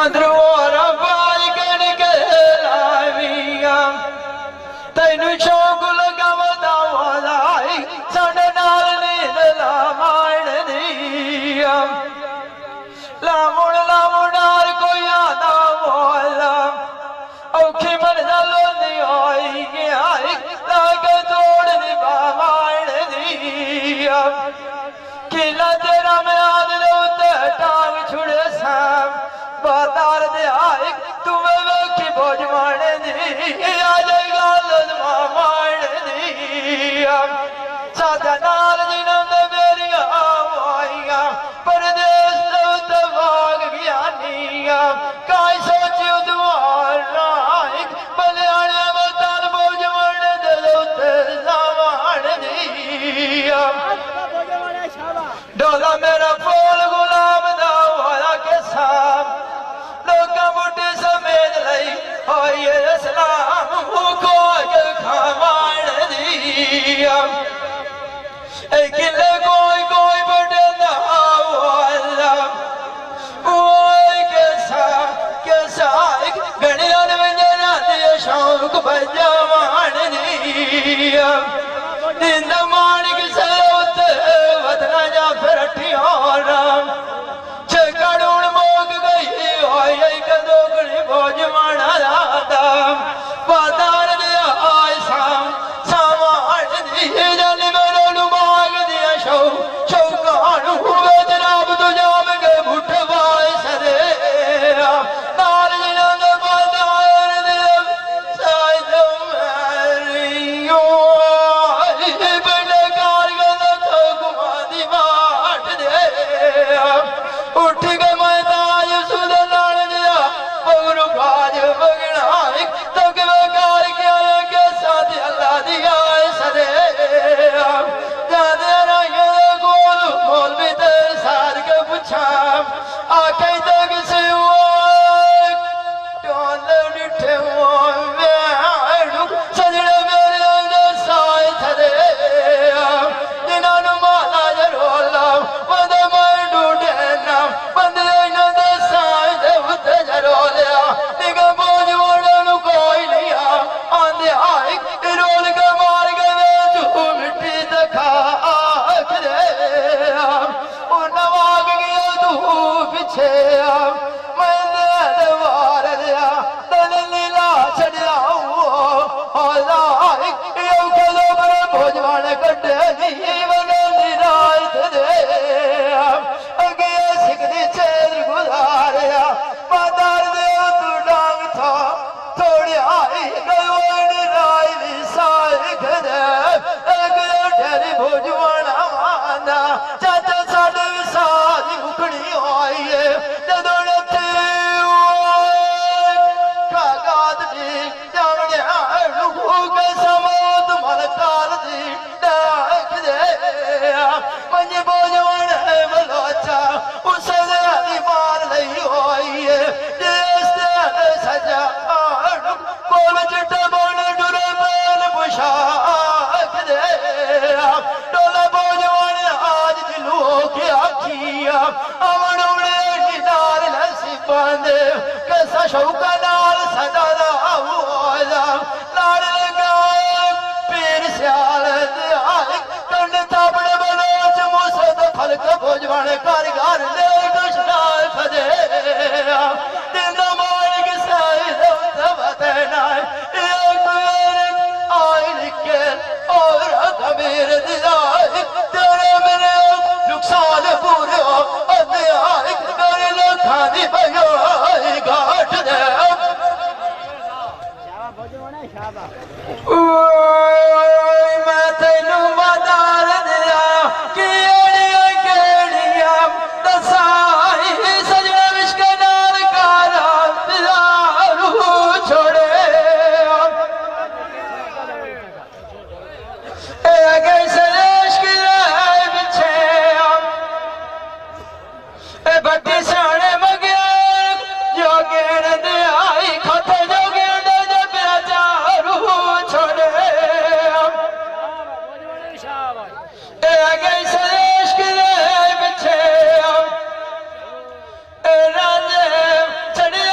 अंदरों रबाज कण के लाविया तेनू शौक लगा वदाई साडे नाल नींद ला माण दिया लामुड़ लामुड़ार कोई आदा बोला औखी मन जालो नी आई लागे तोड़ नी बामाण दिया किला तेरा मैं आद दे टांग छुड़े साम बातार दे आई तुम्हें वेखी बोझ माण दी आज गाल माण दिया सादा नाल जिन्हों दे मेरिया आइया परदेश दे वाग ज्ञानिया काई सोची उद्वार नाइक बलियाने वतन बोझ माण दे उते सामान दिया डोला मेरा फूल गुलाब दा होया के साम लोका बुढ़े समेत लई होए इस्लाम को खावाण दिया ए किले कोई कोई बड़े ना वाला ओए के सा गणिया में जना दे शौक बजावाण दिया दिन माणिक से उते वतना जा फिर ठियोरा चकड़ूण मोग गई होए कदो गणी भोज माणा दादा बादार दे आय साम सावाण दी जन मेरे माग दिया शौकान हुए जनाब तो जाम के बुठवाए सरे नाल जिना दे बादार दे साय दो मैरियो बड़े कारगल तो घुमा दी बाट दे उठ के मैं ताज सुध लाल दिया पगरू बाज बगड़ा तो के कार के साथ अल्लाह दिया सदे जादे राये गोल मोल भी तेरे साथ के पूछा आके तक से टोल डिठे सजड़े मेरे अंदर साए थरे जिन्होंने माला जरोला बंदे मैं ढूंढे ना बंदे इन्होंने साए दे उते जरोलिया निगा बोझ मोड़न कोई नहीं आंदे आई रोल के मार के तू मिट्टी दिखा दे नवाग गया तू पीछे मैं दवार दिया तन लीला छड़िया भोजवान कटे रात दे अगे सिकदी छेद गुजारिया बादार दे तू डांग था थोड़ी आई गयो राय भी साइक दे अगे ठहरी भोजवान माना चाचा साढ़े सारी उखड़ी आई है जदों कागाद जी जावड़े लुगू के समोत मलकाल जी डाक दे मंजे बोझवान है बलोचा उसे दे मार लई होई है देश दे सजा कोल चिट्टा बोल डुरे बैल पुशाक दे डोला बोझवान आज दिलू के आखिया अमन उड़े निदार लसी बांधे कैसा शौका नाल सदा दा हुआ लाड़ लगा पीर सियाल दे आए कंड तापड़े बलोच मूसे तो फलक भोजवान कारीगर ले कुशनाल फदे दिन मालिक साई दे वतना एक आई लिखे और कबीर दिलाई तेरे मेरे नुकसान पूरे अदे आई मेरे लोखा दी भयो घाट दे मैं तेनू बादार दिया केड़िया केड़िया दसाई सजने विश्क नाल कारा दिलारू छोड़े अगे सलेश की बिछे बट्टी साने मगे जोगेड़ दे आई खते जोगेड़ दे प्याचारू छोड़े अगे सलेश की बिछे राजे चढ़ी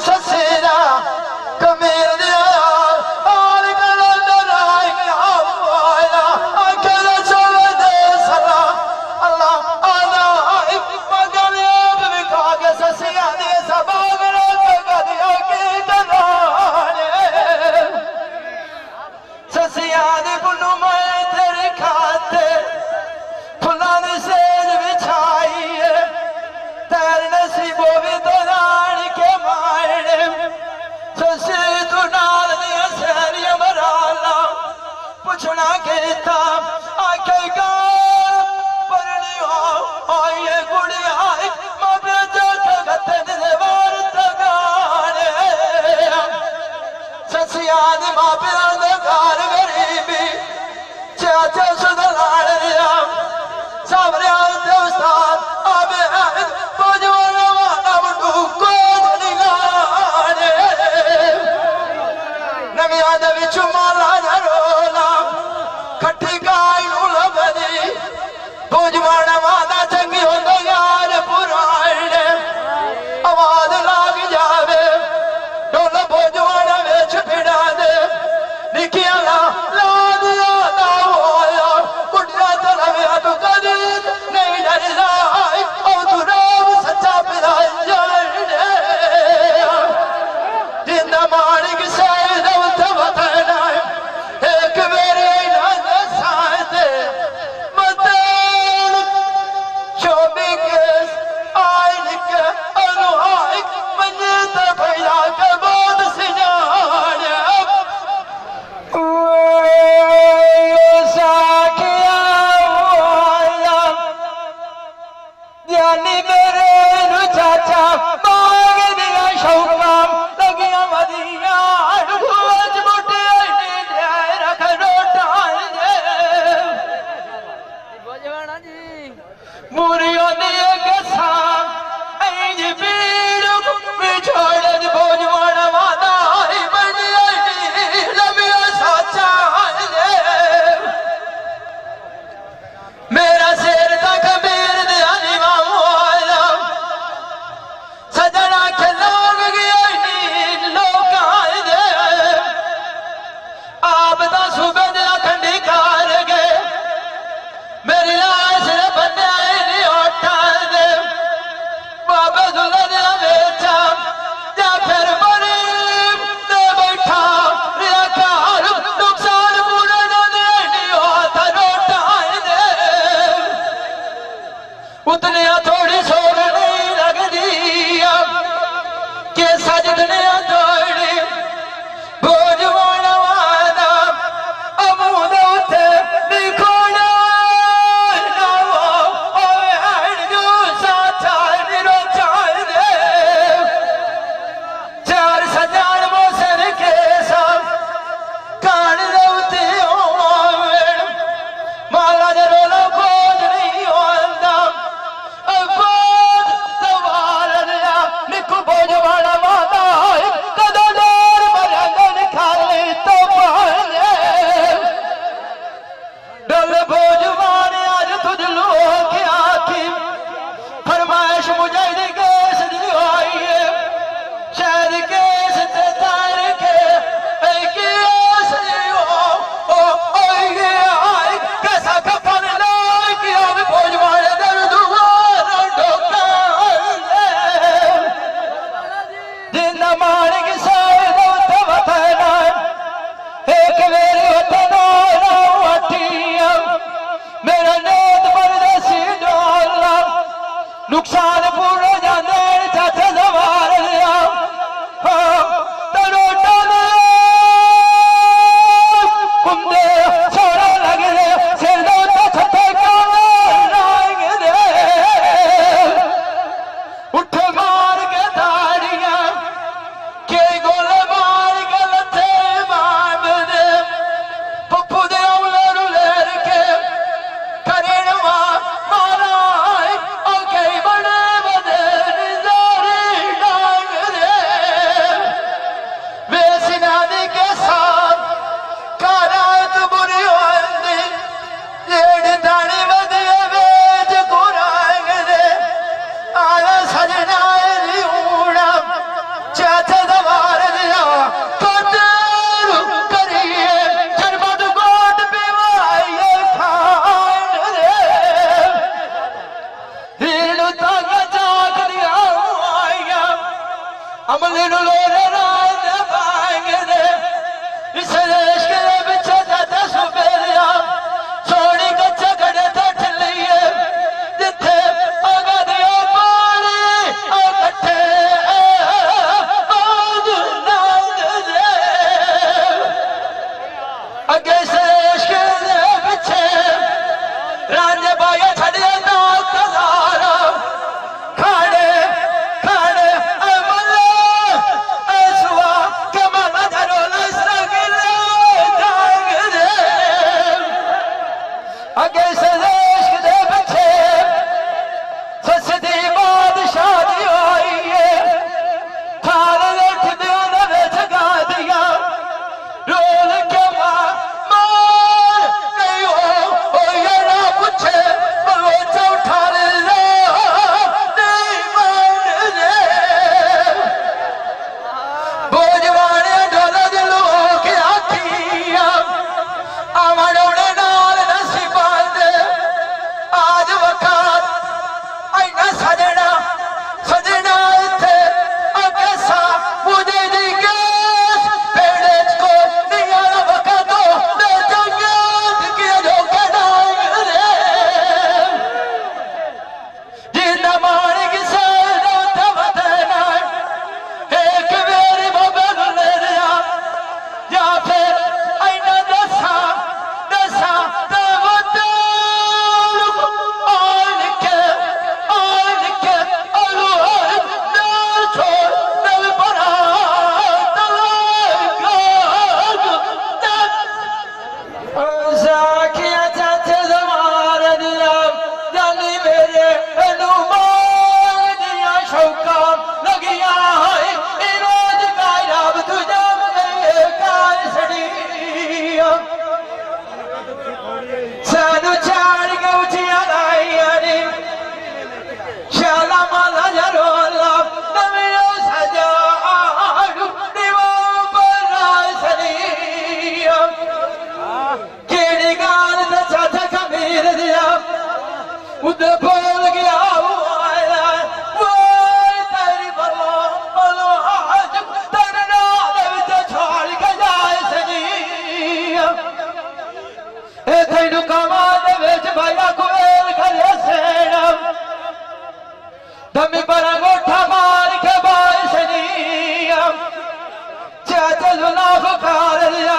ससेरा कमेर दिया और गलत राय आया अकल चल दे सला अल्लाह अल्लाह मगर अब विखा के ससिया दे सबागर गदिया के दलाने ससिया दे बुनु मैं तेरे खाते फुलां दी सेज बिछाई तेरे नसीबों भी तो दान के मारने ससे तू नाल दिया सैरिया मराला पुछना कहता आखे का परनी आए गुड़िया मापे जात गते दे वार तगाने ससिया दी मापे दा घर गरीबी चाचा सुधलाड़ दिया सावरे आते उस्ताद आबे पोजवाना वाला मुंडू को निगाने नविया दे विच माला जरोला खट्टी गाय नू लभदी पोजवाना वादा चंगी होंदा यार पुराणे आवाज लाग जावे ढोल पोजवाना विच फिड़ा दे निकिया ला दिया दा होया बुढ़िया चलविया तू कदी नहीं डरदा ओ तू राम सच्चा पिता जाने जिंदा माणिक सैद उत वतना एक मेरे नंद साथे मतन शोभी के आइन के अनुहाइक मन्ने ते भैया के बाद सिजाने यानी मेरे चाचा मांग दिया शौका लगिया मदिया आज मोटे रख रोटा मुरियों दिए के साथ इंज पीड़ बिछोड़ भोजवाना वादा बनी लबिया साचा मेरा शेर तक मेर दिया निवाया सजना के लोग गए लोग दे आप तो सुबह दिया खंडी कार गए मेरी लाश ने बंदे नहीं उठा दे बाबा दुल्हा दिया बेचा या फिर बड़ी दे बैठा रिया कार नुकसान पूरा नहीं होता रोटा दे उतने थोड़ी सोर नहीं लगदी के सजदने तोड़ी भोजवाना वादा अमूद उते दिखोना जो साथा निरो चाल दे चार सजान मोसर के सब कान उते माला दे रोलो खोज नहीं होंदा अबाद सवाल लिया निकु भोजवाना वादा कदों देर मरंदन खाली तो पाले डल भोजवाने आज तुझ लोग आखी फरमाइश मुझे केस दी आई है शायद केस ते तार के कैसा कफन लाई कि अब भोजवाने दर दुआर ढोका जिंदा माणिक सैद उत वतना एक मेरी वतना अठिया मेरा नेत परदेसी डोला नुकसान पूरा जाने चाचा सवार लिया तरोटा कुंदे छोड़ा लगे सिर दौता छठे कांगे उठ मार के धाड़िया के गोल मार के लथे बाब दे पप्पू दे उलर उलर के करेणवा मारा ओ के बड़े दवार दिया कतल करिए शरबत गोट पीवाइए खान रे हीर तागा जाग दिया आया अमली लोरे राज पाएंगे रे इस देश के बिछे जाते सुबेरिया सोनी कच्चा कड़े तट लिए जिथे आगा दिया पानी कट्ठे आज नाद दे अगे देश के बिछे राजे बाया छड़िया ना कलारा खाड़े खाड़े अमला ऐसुआ कमला जरोला सगले जाग दे अगे से देश के बच्चे ससदी बादशाह आई है खाल उठ दिया नवे जगा दिया रोल के मार नहीं हो ये ना पूछे वो चौठा ले नहीं मान दे बोझवाने डोला दिलो के आखिया आवाड़ोड़े नाल नसीबान दे आज वक़्त आईना सजना सजना इथे अगे सा मुझे दी गैस पेड़े को निया वक़्त तो दे जंगत के जो कनांग रे जिंदा मार की सैनो तवदना एक मेरी बबल ले रिया या फिर आईना दसा दसा तवदल आन के अलुहर ना छोड़ नव बना तलगाग जाकिया चाचे जमार दिया जानी मेरे अनुमान दिया शौका लगिया है इरोज गायब तुझा में कार सड़िया सानू चाड़ के उठिया लाइया नी शाला माला जरोला नवियो सजा आडू दिवो बराय सनिया केड़ी गाल दा चाचा कबीर दिया उद बोल गया आया वो तेरी बलो आज तेरे नाल विच छोड़ के जाए सनिया ए तैनू कामा दे विच भाया कोयल करे सेना दमी पर अंगूठा मार के बाय सनिया चाचा जुनाफ कार लिया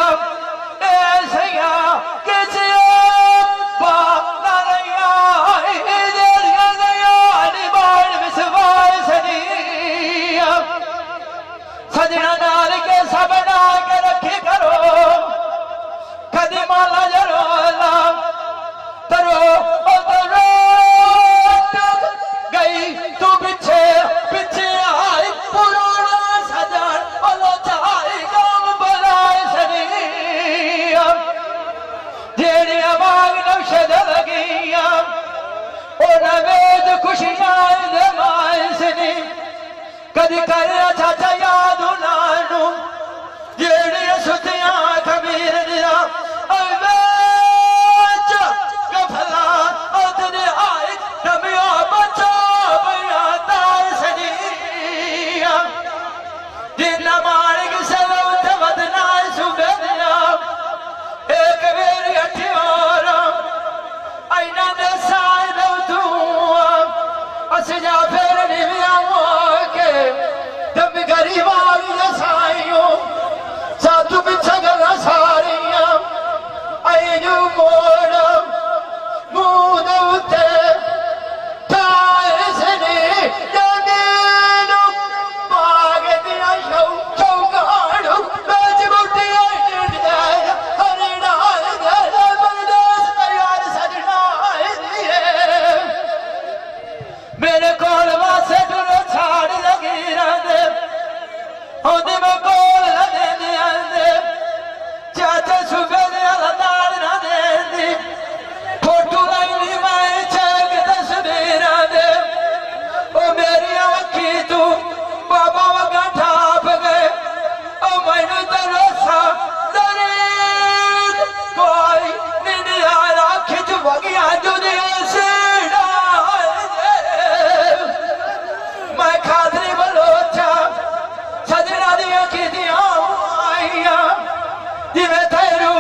ए सैया किसी बा नरिया इधरिया नया निबाड़ विसवाय सनिया सजना नाल के सब ना के रखी करो कदी माला जरोला तरो ओ तरो गई तू पीछे पीछे आई पुराना सजन बोलो चाहे काम बनाए सनिया जेड़ी आवाज नक्शे लगिया ओ नवेद खुशियां दे माए सनी कदी कर चाचा याद नानू जेड़ी सुतियां कबीर दिया अवे गफला ओदने आए नमिया बचा बया तार सनिया जिन्ना मार्ग सवत वदना सुबेदिया एक बेर अठियारा आईना दे साय दो तू असजा फेर निविया के दमी की दिया आइया जिवें तेरू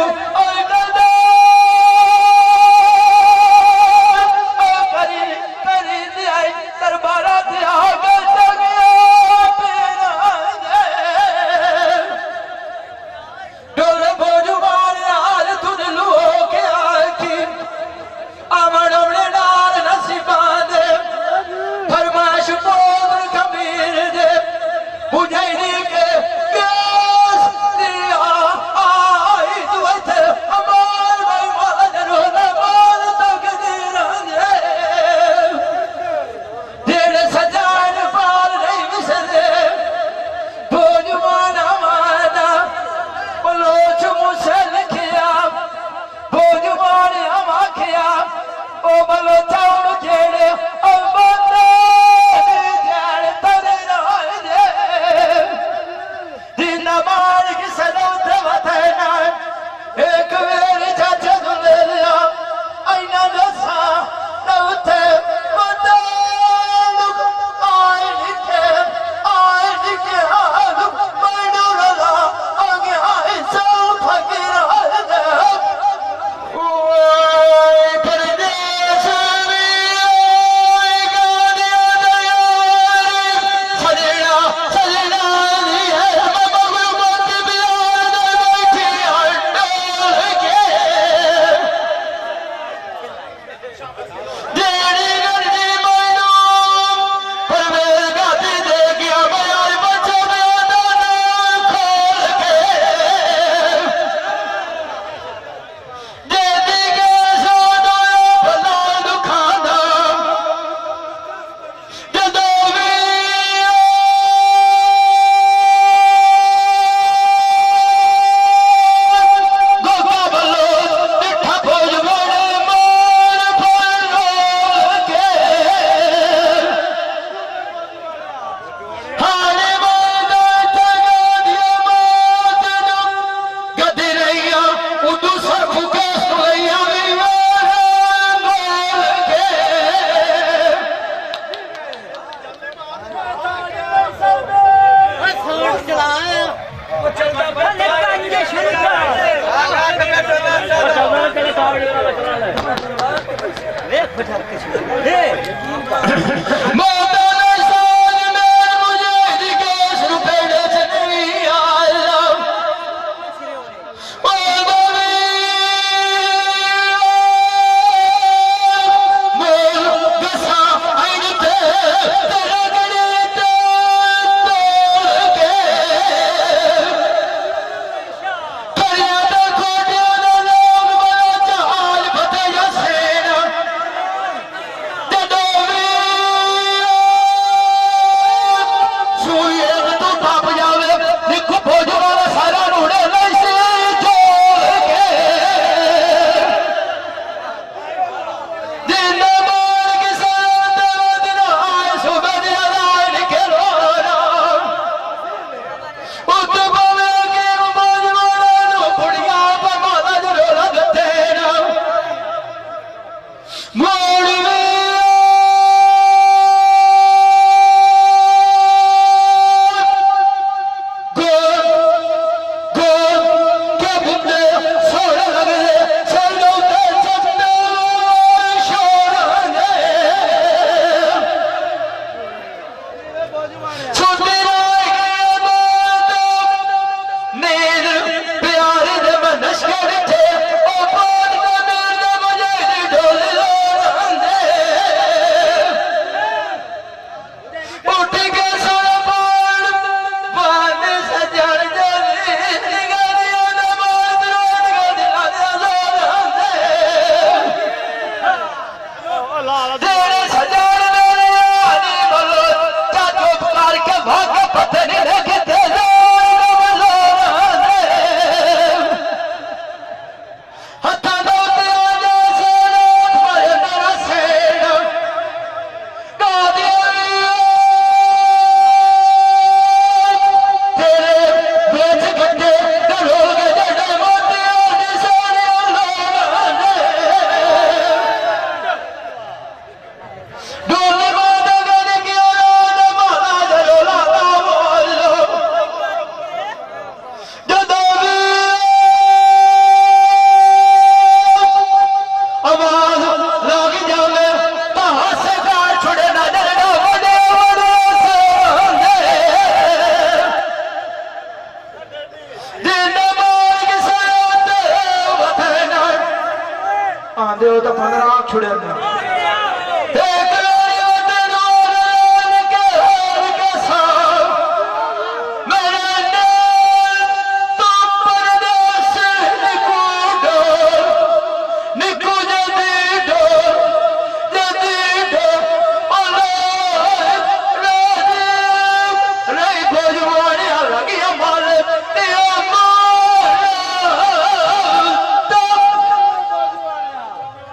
ਦਿਓ ਤਾਂ 15 ਛੁੜਿਆ ਨਾ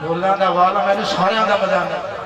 ਢੋਲਾਂ ਦਾ ਵਾਲ ਮੈਨੂੰ ਸਾਰਿਆਂ ਦਾ ਮਜ਼ਾ ਆਉਂਦਾ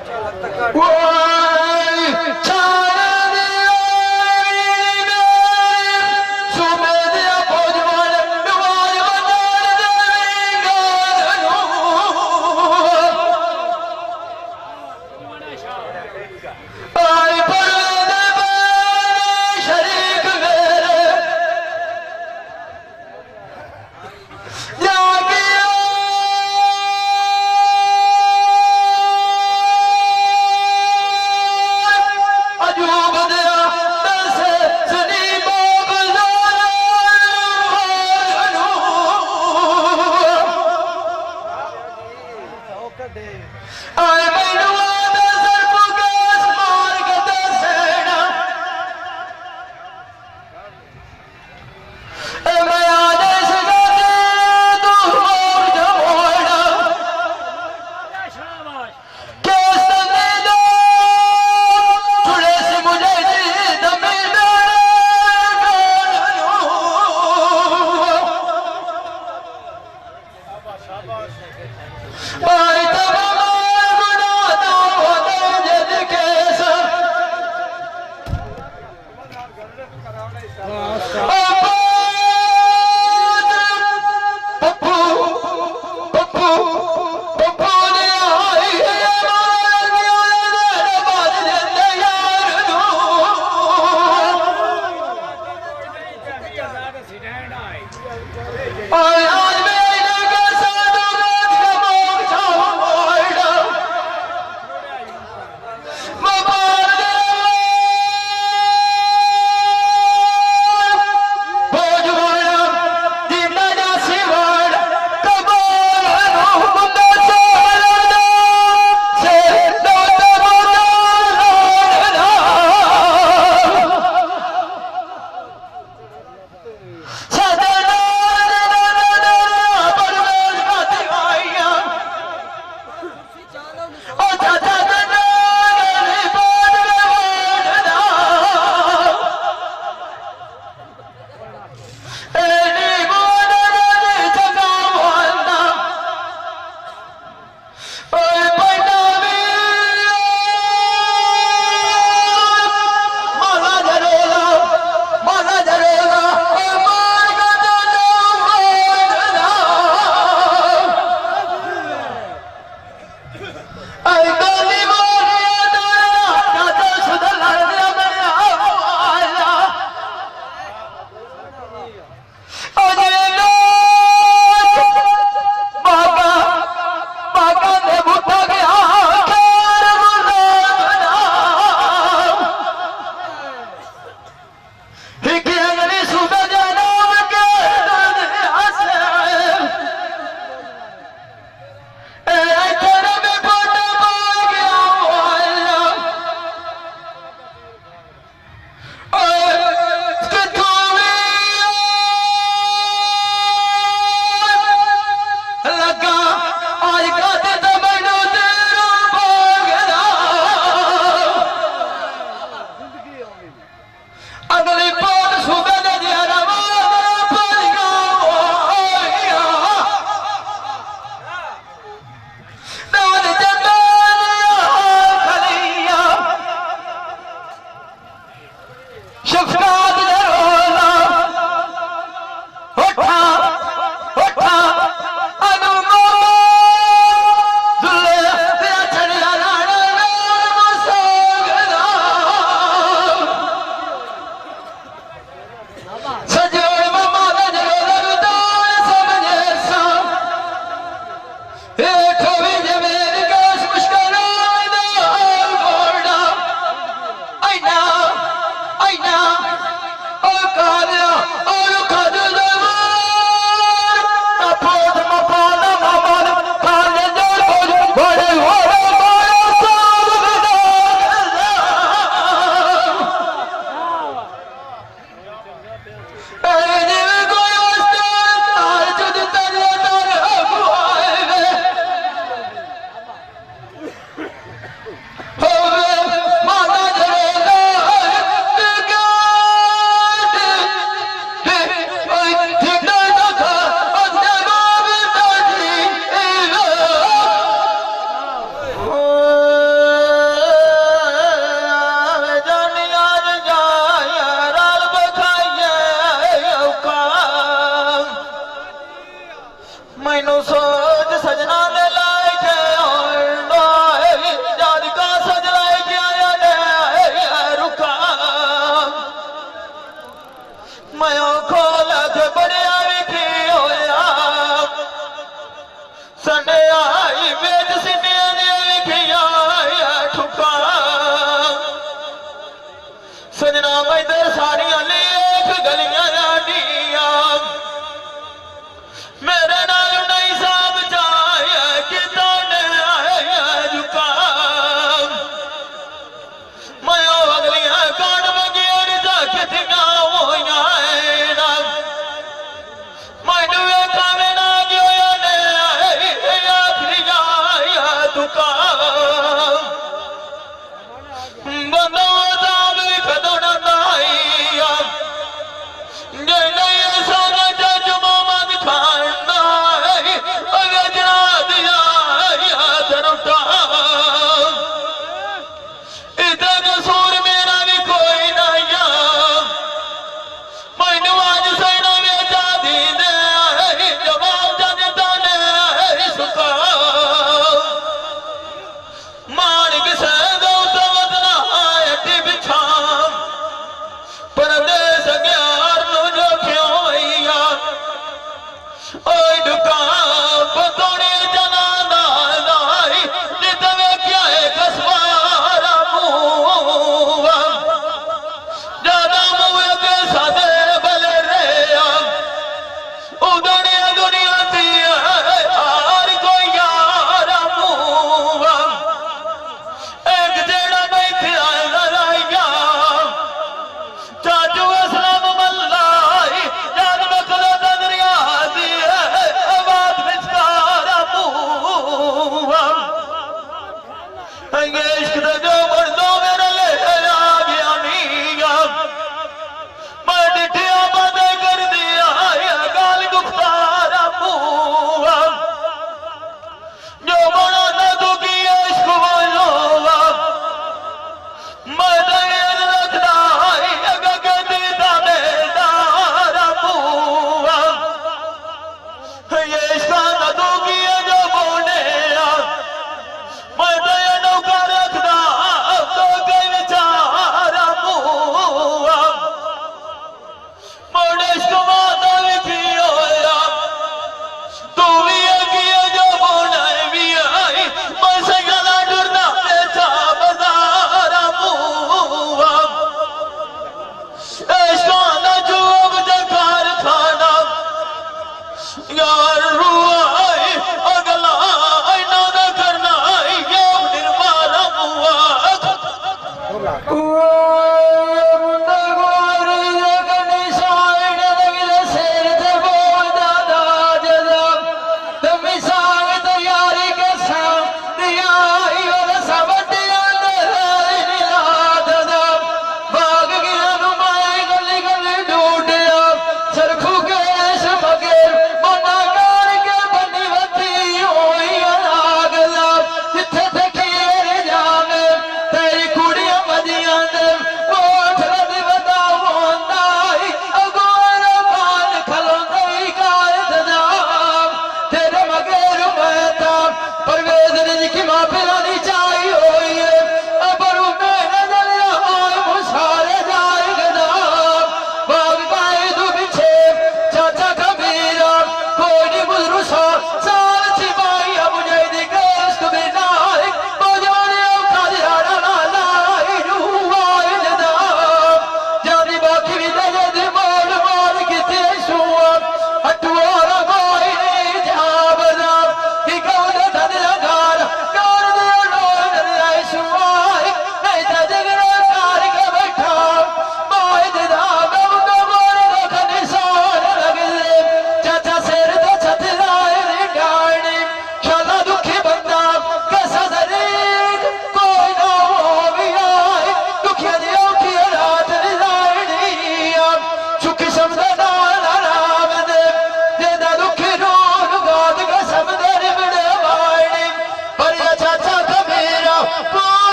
जिवे कोई उस्ताद जुद तेरे दर अगुआए वे होवे माता जरे मैनू सोच सजना दे लायक याद का सज लायक आया रुका मैं खोल के बड़िया विखी होया सने आई वेद सिनिया दिया लिखिया ठुका सजना मैं इधर सारिया लेख गलियां आडिया मेरे नाल नहीं साब जाए कि तोने आया झुका मैं अगलियां कौन मंगियर कितिया होया मैनू वेखा में ना गया ने आखरी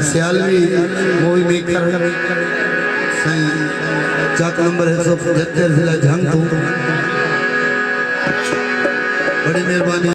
सियालवी मूवी मेकर सही चाक नंबर 175 जिला जंग तू बड़ी मेहरबानी।